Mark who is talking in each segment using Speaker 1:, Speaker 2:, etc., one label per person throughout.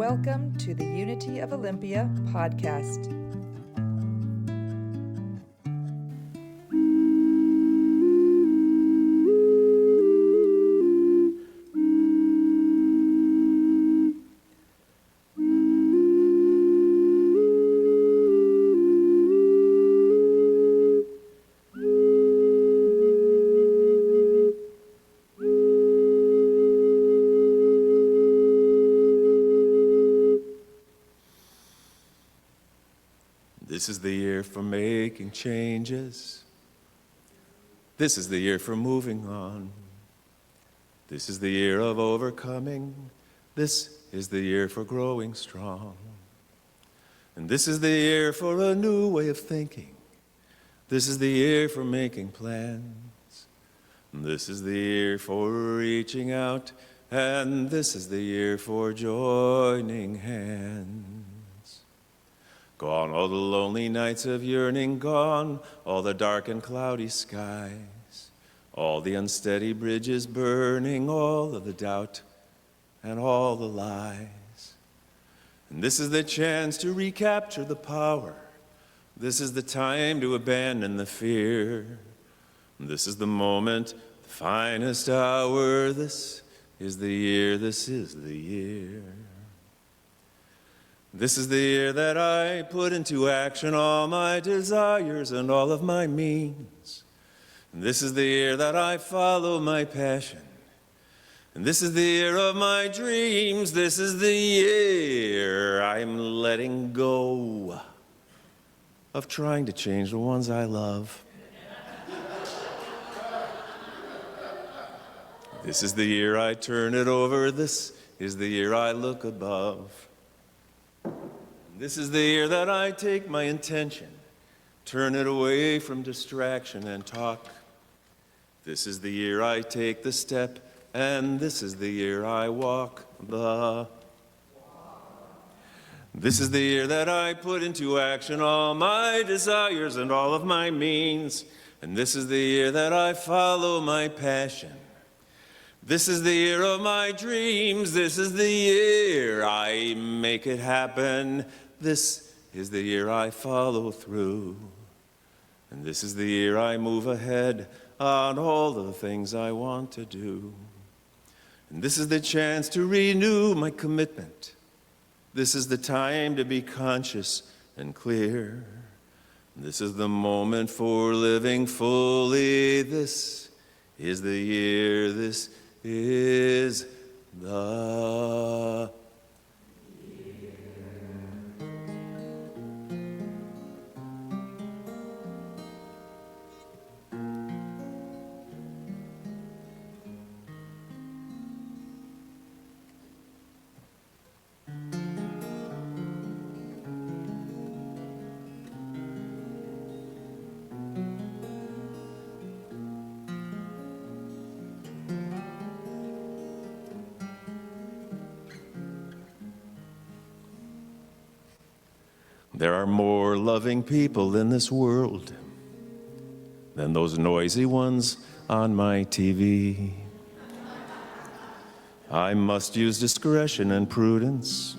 Speaker 1: Welcome to the Unity of Olympia podcast.
Speaker 2: This is the year for making changes. This is the year for moving on. This is the year of overcoming. This is the year for growing strong. And this is the year for a new way of thinking. This is the year for making plans. And this is the year for reaching out. And this is the year for joining hands. Gone all the lonely nights of yearning, gone all the dark and cloudy skies, all the unsteady bridges burning, all of the doubt and all the lies. And this is the chance to recapture the power. This is the time to abandon the fear. And this is the moment, the finest hour. This is the year, this is the year. This is the year that I put into action all my desires and all of my means. And this is the year that I follow my passion. And this is the year of my dreams. This is the year I'm letting go of trying to change the ones I love. This is the year I turn it over. This is the year I look above. This is the year that I take my intention, turn it away from distraction and talk. This is the year I take the step, and this is the year I walk the walk. This is the year that I put into action all my desires and all of my means, and this is the year that I follow my passion. This is the year of my dreams. This is the year I make it happen. This is the year I follow through. And this is the year I move ahead on all of the things I want to do. And this is the chance to renew my commitment. This is the time to be conscious and clear. This is the moment for living fully. This is the year, this is the year. There are more loving people in this world than those noisy ones on my TV. I must use discretion and prudence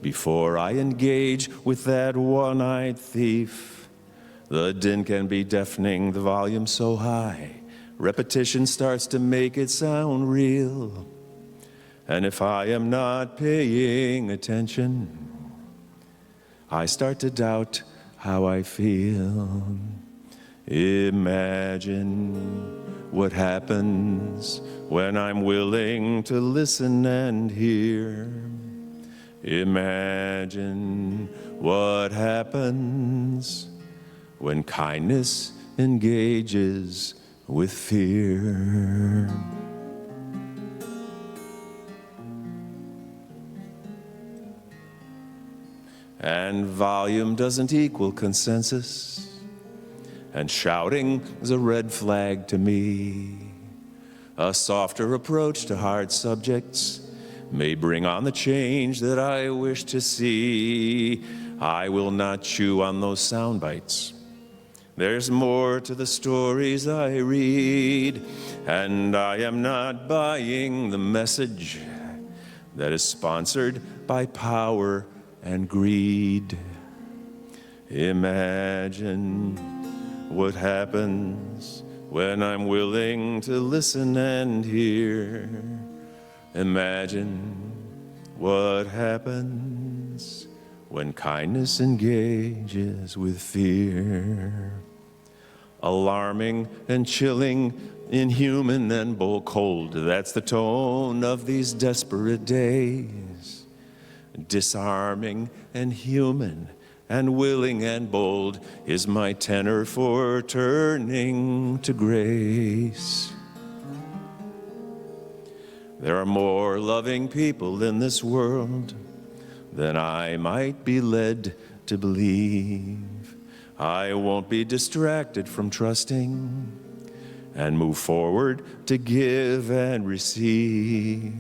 Speaker 2: before I engage with that one-eyed thief. The din can be deafening, the volume so high. Repetition starts to make it sound real. And if I am not paying attention, I start to doubt how I feel. Imagine what happens when I'm willing to listen and hear. Imagine what happens when kindness engages with fear. And volume doesn't equal consensus, and shouting is a red flag to me. A softer approach to hard subjects may bring on the change that I wish to see. I will not chew on those sound bites. There's more to the stories I read, and I am not buying the message that is sponsored by power and greed. Imagine what happens when I'm willing to listen and hear. Imagine what happens when kindness engages with fear. Alarming and chilling, inhuman and bold, cold, that's the tone of these desperate days. Disarming and human and willing and bold is my tenor for turning to grace. There are more loving people in this world than I might be led to believe. I won't be distracted from trusting and move forward to give and receive.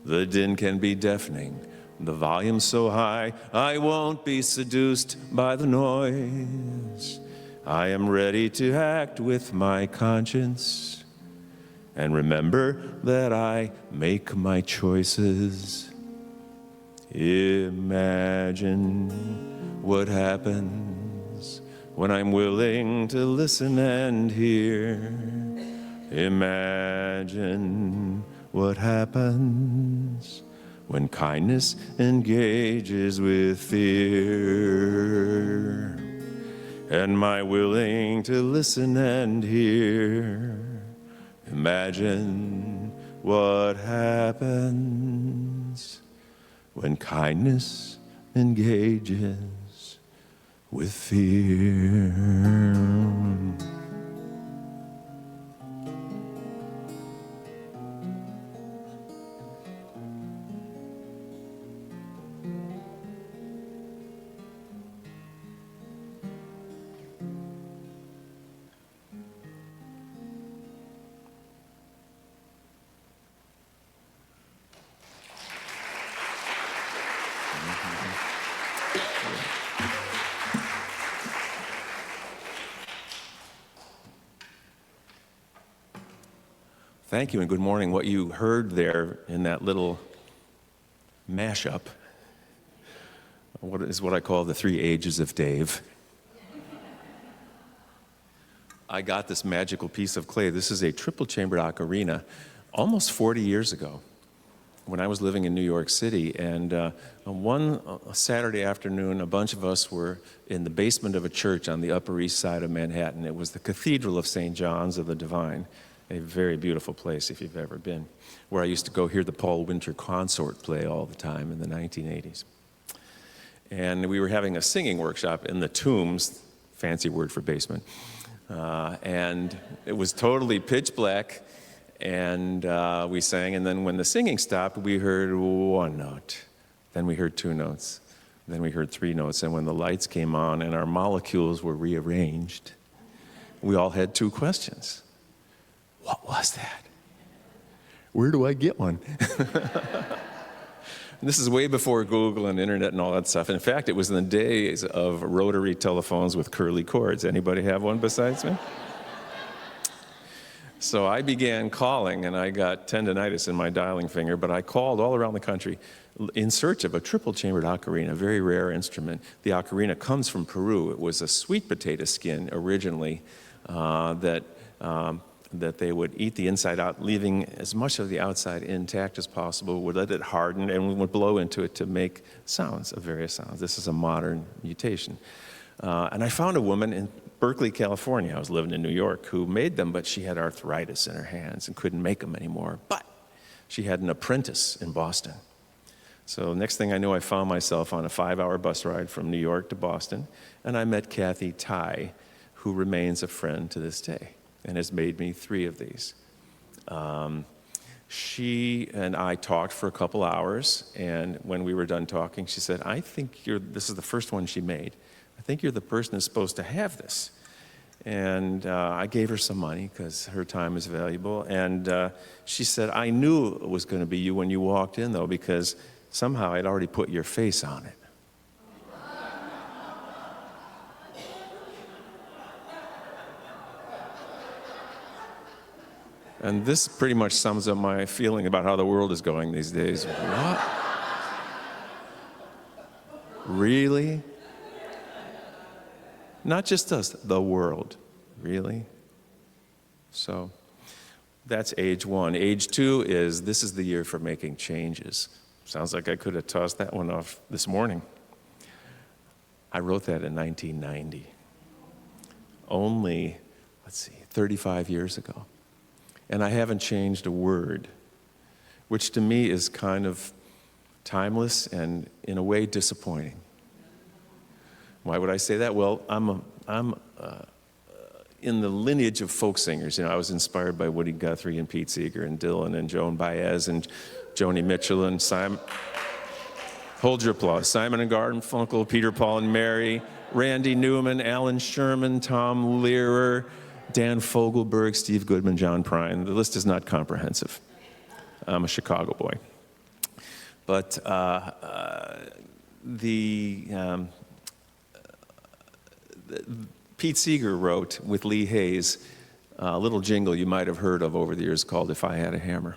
Speaker 2: The din can be deafening, the volume so high, I won't be seduced by the noise. I am ready to act with my conscience and remember that I make my choices. Imagine what happens when I'm willing to listen and hear. Imagine what happens when kindness engages with fear. Am I willing to listen and hear? Imagine what happens when kindness engages with fear. Thank you and good morning. What you heard there in that little mashup is what I call the 3 ages of Dave. I got this magical piece of clay. This is a triple-chambered ocarina almost 40 years ago when I was living in New York City. And one Saturday afternoon, a bunch of us were in the basement of a church on the Upper East Side of Manhattan. It was the Cathedral of St. John's of the Divine. A very beautiful place if you've ever been, where I used to go hear the Paul Winter Consort play all the time in the 1980s. And we were having a singing workshop in the Tombs, fancy word for basement, and it was totally pitch black, and we sang, and then when the singing stopped, we heard 1 note, then we heard 2 notes, then we heard 3 notes, and when the lights came on and our molecules were rearranged, we all had 2 questions. What was that? Where do I get one? This is way before Google and internet and all that stuff. In fact, it was in the days of rotary telephones with curly cords. Anybody have one besides me? So I began calling, and I got tendinitis in my dialing finger, but I called all around the country in search of a triple-chambered ocarina, a very rare instrument. The ocarina comes from Peru. It was a sweet potato skin originally that they would eat the inside out, leaving as much of the outside intact as possible, would let it harden, and would blow into it to make sounds of various sounds. This is a modern mutation. And I found a woman in Berkeley, California. I was living in New York, who made them, but she had arthritis in her hands and couldn't make them anymore. But she had an apprentice in Boston. So next thing I knew, I found myself on a 5-hour bus ride from New York to Boston, and I met Kathy Tai, who remains a friend to this day and has made me 3 of these. She and I talked for a couple hours, and when we were done talking, she said, I think this is the first one she made. I think you're the person who's supposed to have this. And I gave her some money because her time is valuable. And she said, I knew it was going to be you when you walked in, though, because somehow I'd already put your face on it. And this pretty much sums up my feeling about how the world is going these days. What? Really? Not just us, the world. Really? So that's age one. Age two is this is the year for making changes. Sounds like I could have tossed that one off this morning. I wrote that in 1990. Only, 35 years ago. And I haven't changed a word, which to me is kind of timeless and in a way disappointing. Why would I say that? Well, I'm in the lineage of folk singers. I was inspired by Woody Guthrie and Pete Seeger and Dylan and Joan Baez and Joni Mitchell and Simon. Hold your applause. Simon and Garfunkel, Peter, Paul and Mary, Randy Newman, Alan Sherman, Tom Lehrer, Dan Fogelberg, Steve Goodman, John Prine. The list is not comprehensive. I'm a Chicago boy. But Pete Seeger wrote with Lee Hayes a little jingle you might have heard of over the years called If I Had a Hammer.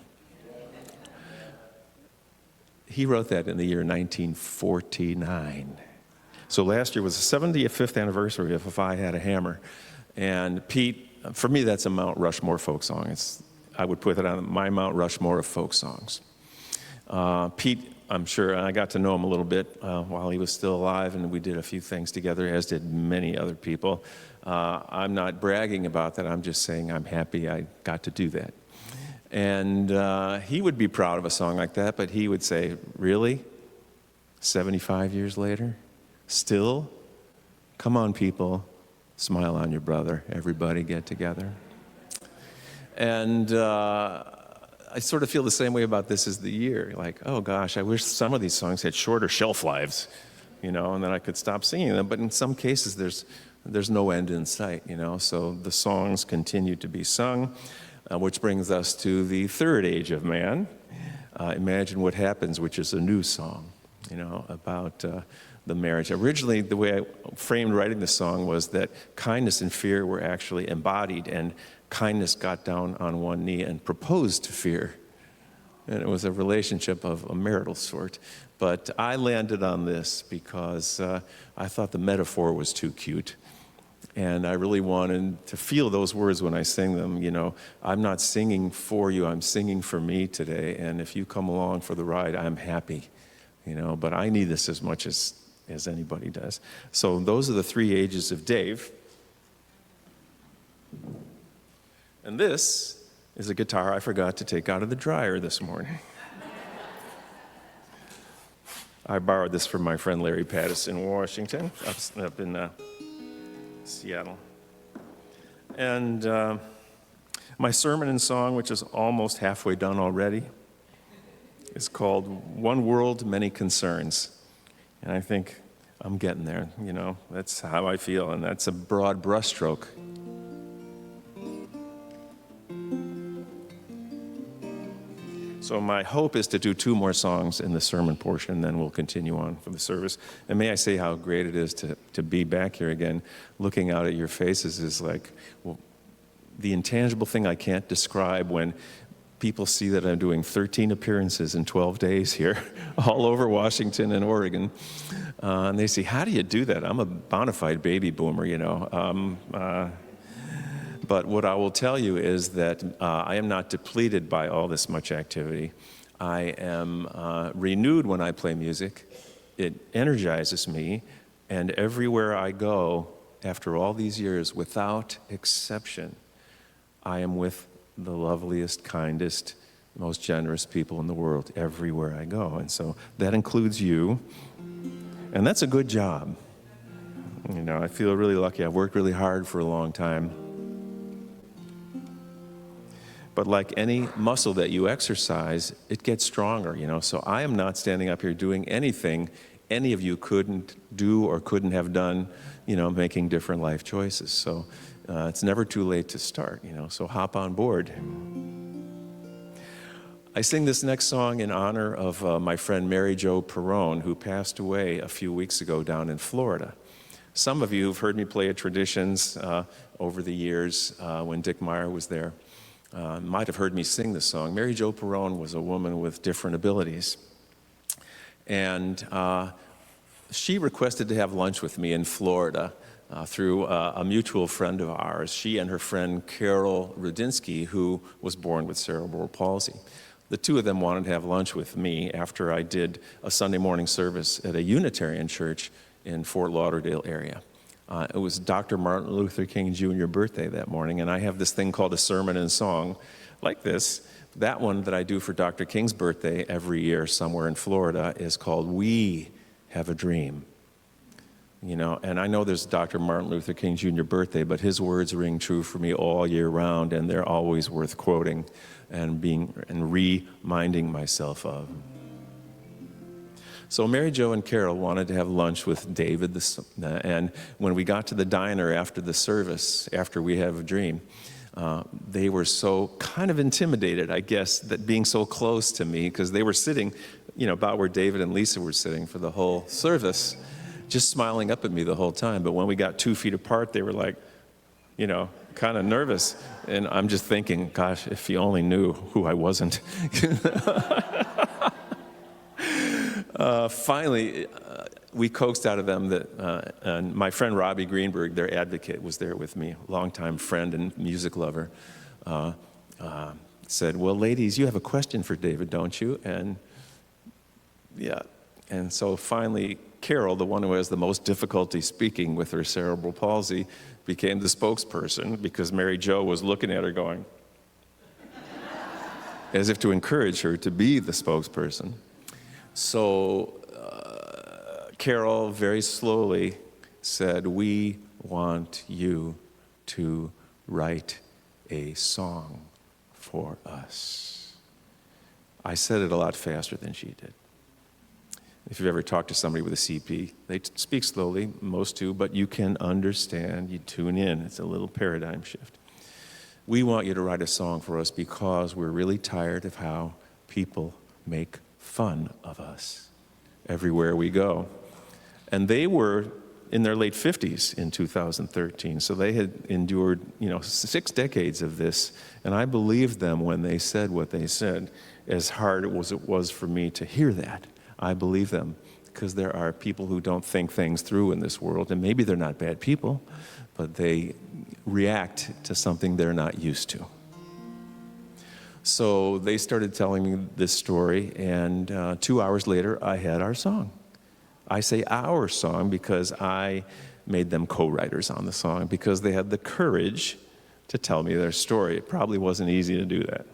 Speaker 2: He wrote that in the year 1949. So last year was the 75th anniversary of If I Had a Hammer. And Pete, for me, that's a Mount Rushmore folk song. I would put it on my Mount Rushmore of folk songs. Pete, I'm sure, I got to know him a little bit while he was still alive, and we did a few things together, as did many other people. I'm not bragging about that. I'm just saying I'm happy I got to do that. And he would be proud of a song like that, but he would say, really? 75 years later? Still? Come on, people. Smile on your brother. Everybody get together. And I sort of feel the same way about This Is the Year. Like, oh gosh, I wish some of these songs had shorter shelf lives, and then I could stop singing them. But in some cases, there's no end in sight, So the songs continue to be sung, which brings us to the third age of man. Imagine What Happens, which is a new song, about the marriage. Originally, the way I framed writing the song was that kindness and fear were actually embodied, and kindness got down on one knee and proposed to fear. And it was a relationship of a marital sort. But I landed on this because I thought the metaphor was too cute. And I really wanted to feel those words when I sing them. I'm not singing for you, I'm singing for me today. And if you come along for the ride, I'm happy. But I need this as much as anybody does. So those are the three ages of Dave. And this is a guitar I forgot to take out of the dryer this morning. I borrowed this from my friend Larry Pattison, Washington, up in Seattle. And my sermon and song, which is almost halfway done already, is called One World, Many Concerns. And I think I'm getting there, That's how I feel, and that's a broad brushstroke. So my hope is to do 2 more songs in the sermon portion, and then we'll continue on for the service. And may I say how great it is to be back here again. Looking out at your faces is like, the intangible thing I can't describe when people see that I'm doing 13 appearances in 12 days here, all over Washington and Oregon. And they say, how do you do that? I'm a bona fide baby boomer, But what I will tell you is that I am not depleted by all this much activity. I am renewed when I play music. It energizes me. And everywhere I go, after all these years, without exception, I am with the loveliest, kindest, most generous people in the world everywhere I go. And so that includes you. And that's a good job. I feel really lucky. I've worked really hard for a long time. But like any muscle that you exercise, it gets stronger, So I am not standing up here doing anything any of you couldn't do or couldn't have done, making different life choices. So it's never too late to start, So hop on board. I sing this next song in honor of my friend Mary Jo Perrone, who passed away a few weeks ago down in Florida. Some of you have heard me play at traditions over the years when Dick Meyer was there. might have heard me sing this song. Mary Jo Perrone was a woman with different abilities. And she requested to have lunch with me in Florida through a mutual friend of ours. She and her friend Carol Rudinsky, who was born with cerebral palsy. The two of them wanted to have lunch with me after I did a Sunday morning service at a Unitarian church in Fort Lauderdale area. It was Dr. Martin Luther King Jr. birthday that morning, and I have this thing called a sermon and song like this. That one that I do for Dr. King's birthday every year somewhere in Florida is called We Have a Dream. You know, and I know there's Dr. Martin Luther King Jr. birthday, but his words ring true for me all year round, and they're always worth quoting and reminding myself of. So Mary Jo and Carol wanted to have lunch with David, and when we got to the diner after the service, after We Have a Dream, they were so kind of intimidated, I guess, that being so close to me, because they were sitting, you know, about where David and Lisa were sitting for the whole service, just smiling up at me the whole time. But when we got 2 feet apart, they were like, you know, kind of nervous. And I'm just thinking, gosh, if you only knew who I wasn't. Finally, we coaxed out of them that, and my friend Robbie Greenberg, their advocate, was there with me, longtime friend and music lover, said, well, ladies, you have a question for David, don't you? And yeah, and so finally, Carol, the one who has the most difficulty speaking with her cerebral palsy, became the spokesperson because Mary Jo was looking at her going, as if to encourage her to be the spokesperson. So Carol very slowly said, we want you to write a song for us. I said it a lot faster than she did. If you've ever talked to somebody with a CP, they speak slowly, most do, but you can understand, you tune in. It's a little paradigm shift. We want you to write a song for us because we're really tired of how people make fun of us everywhere we go. And they were in their late 50s in 2013, so they had endured, 6 decades of this, and I believed them when they said what they said, as hard as it was for me to hear that. I believe them because there are people who don't think things through in this world, and maybe they're not bad people, but they react to something they're not used to. So they started telling me this story, and 2 hours later, I had our song. I say our song because I made them co-writers on the song because they had the courage to tell me their story. It probably wasn't easy to do that.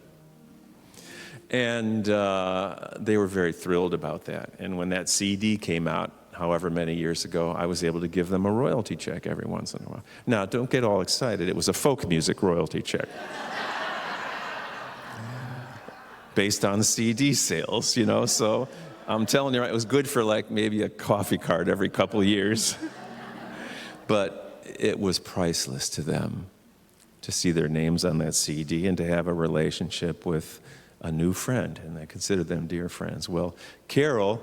Speaker 2: And they were very thrilled about that. And when that CD came out, however many years ago, I was able to give them a royalty check every once in a while. Now, don't get all excited. It was a folk music royalty check. Based on CD sales, so I'm telling you, it was good for like maybe a coffee card every couple of years. But it was priceless to them to see their names on that CD and to have a relationship with a new friend, and I consider them dear friends. Well, Carol,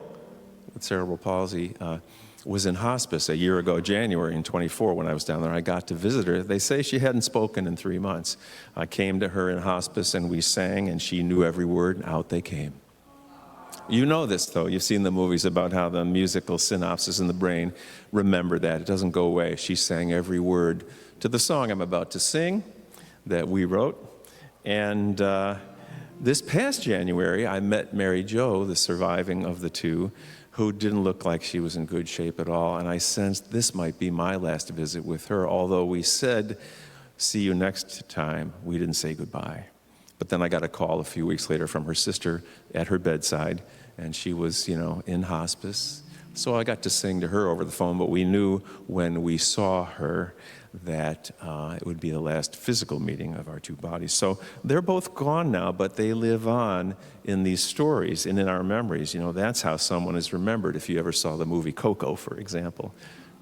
Speaker 2: with cerebral palsy, was in hospice a year ago, January in 24, when I was down there. I got to visit her. They say she hadn't spoken in 3 months. I came to her in hospice, and we sang, and she knew every word, and out they came. You know this, though. You've seen the movies about how the musical synapses in the brain remember that. It doesn't go away. She sang every word to the song I'm about to sing that we wrote, and this past January, I met Mary Jo, the surviving of the two, who didn't look like she was in good shape at all, and I sensed this might be my last visit with her, although we said, see you next time, we didn't say goodbye. But then I got a call a few weeks later from her sister at her bedside, and she was, in hospice. So I got to sing to her over the phone, but we knew when we saw her that it would be the last physical meeting of our two bodies. So they're both gone now, but they live on in these stories and in our memories. That's how someone is remembered. If you ever saw the movie Coco, for example,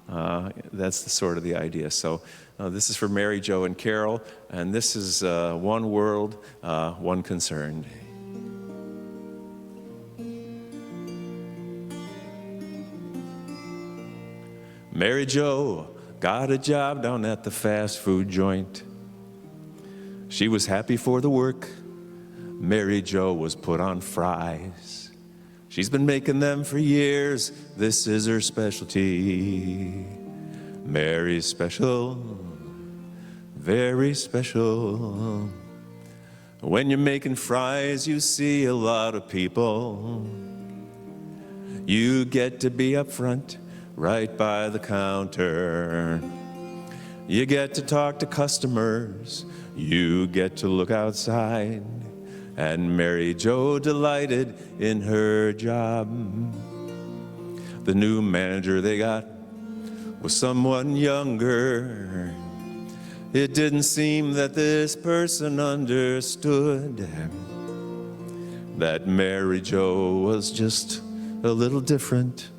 Speaker 2: that's the sort of the idea. So this is for Mary Jo and Carol, and this is One World, One Concern. Mary Jo got a job down at the fast food joint. She was happy for the work. Mary Jo was put on fries. She's been making them for years. This is her specialty. Mary's special, very special. When you're making fries, you see a lot of people. You get to be up front, right by the counter. You get to talk to customers. You get to look outside. And Mary Jo delighted in her job. The new manager they got was someone younger. It didn't seem that this person understood that Mary Jo was just a little different,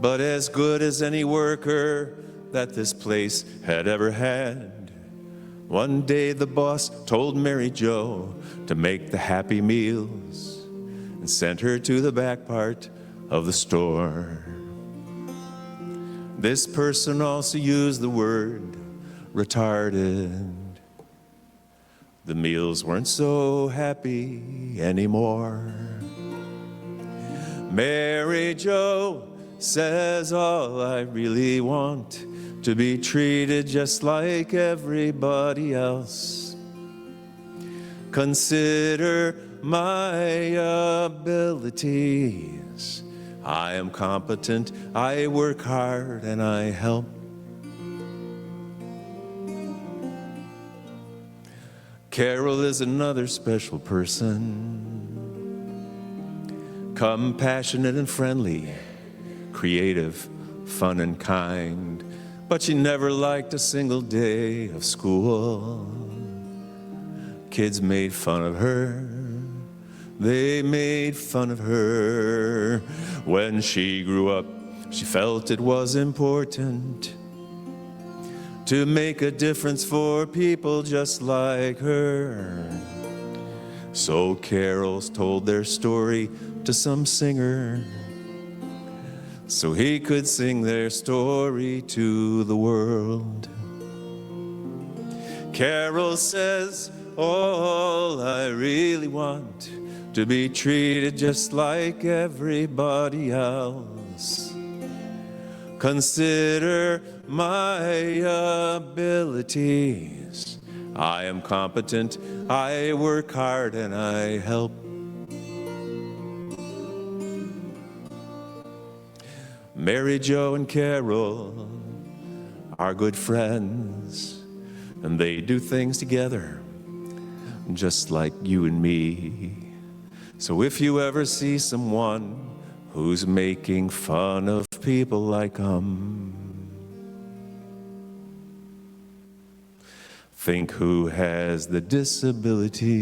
Speaker 2: but as good as any worker that this place had ever had. One day the boss told Mary Jo to make the Happy Meals and sent her to the back part of the store. This person also used the word retarded. The meals weren't so happy anymore. Mary Jo says, all I really want to be treated just like everybody else. Consider my abilities. I am competent, I work hard, and I help. Carol is another special person. Compassionate and friendly, creative, fun and kind. But she never liked a single day of school. Kids made fun of her. They made fun of her. When she grew up, she felt it was important to make a difference for people just like her. So Carol's told their story to some singer, so he could sing their story to the world. Carol says, all I really want to be treated just like everybody else. Consider my abilities. I am competent, I work hard, and I help. Mary Jo and Carol are good friends, and they do things together just like you and me. So if you ever see someone who's making fun of people like think who has the disability.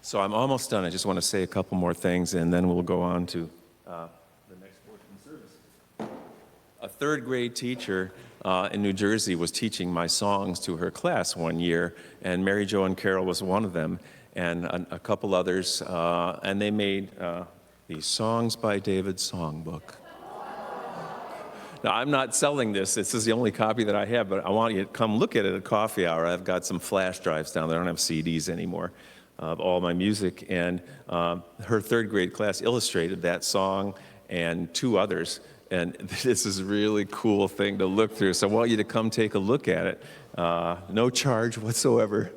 Speaker 2: So I'm almost done. I just want to say a couple more things, and then we'll go on to the next portion of the service. A third grade teacher in New Jersey was teaching my songs to her class one year, and Mary Jo and Carol was one of them, and a couple others, and they made the Songs by David songbook. Now, I'm not selling this. This is the only copy that I have, but I want you to come look at it at coffee hour. I've got some flash drives down there. I don't have CDs anymore of all my music, and her third grade class illustrated that song and two others, and this is a really cool thing to look through, so I want you to come take a look at it. No charge whatsoever.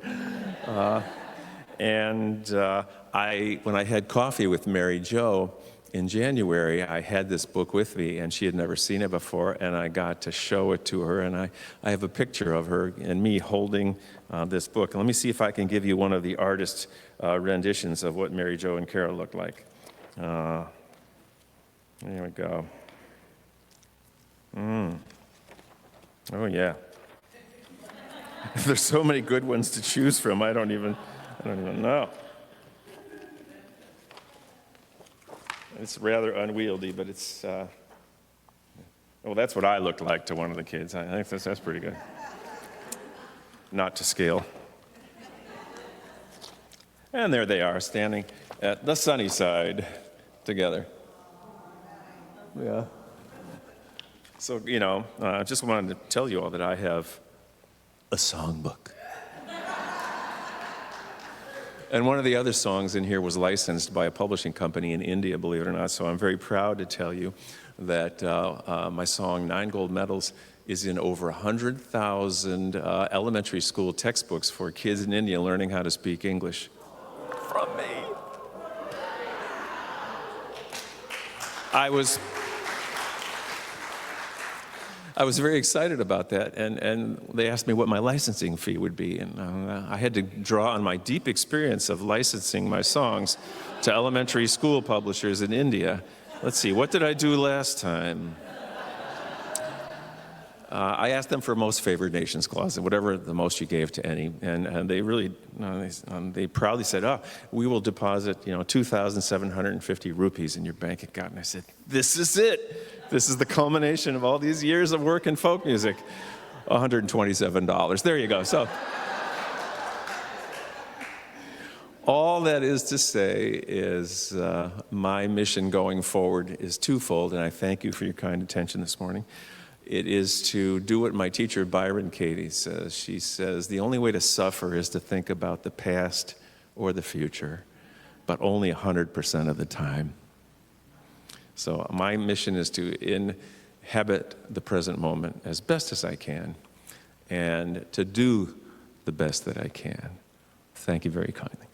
Speaker 2: When I had coffee with Mary Jo in January, I had this book with me, and she had never seen it before, and I got to show it to her, and I have a picture of her and me holding this book. And let me see if I can give you one of the artist renditions of what Mary Jo and Carol looked like. There we go. Oh, yeah. There's so many good ones to choose from, I don't even know. It's rather unwieldy, but it's, well, that's what I looked like to one of the kids. I think that's pretty good. Not to scale. And there they are, standing at the sunny side together. Yeah. So, I just wanted to tell you all that I have a songbook. And one of the other songs in here was licensed by a publishing company in India, believe it or not. So I'm very proud to tell you that my song, 9 Gold Medals, is in over 100,000 elementary school textbooks for kids in India learning how to speak English. From me. I was very excited about that, and they asked me what my licensing fee would be, and I had to draw on my deep experience of licensing my songs to elementary school publishers in India. Let's see, what did I do last time? I asked them for most favored nations clause, whatever the most you gave to any, and they really, they proudly said, we will deposit, 2,750 rupees in your bank account. And I said, this is it. This is the culmination of all these years of work in folk music. $127. There you go. So, all that is to say is my mission going forward is twofold, and I thank you for your kind attention this morning. It is to do what my teacher, Byron Katie, says. She says, the only way to suffer is to think about the past or the future, but only 100% of the time. So my mission is to inhabit the present moment as best as I can and to do the best that I can. Thank you very kindly.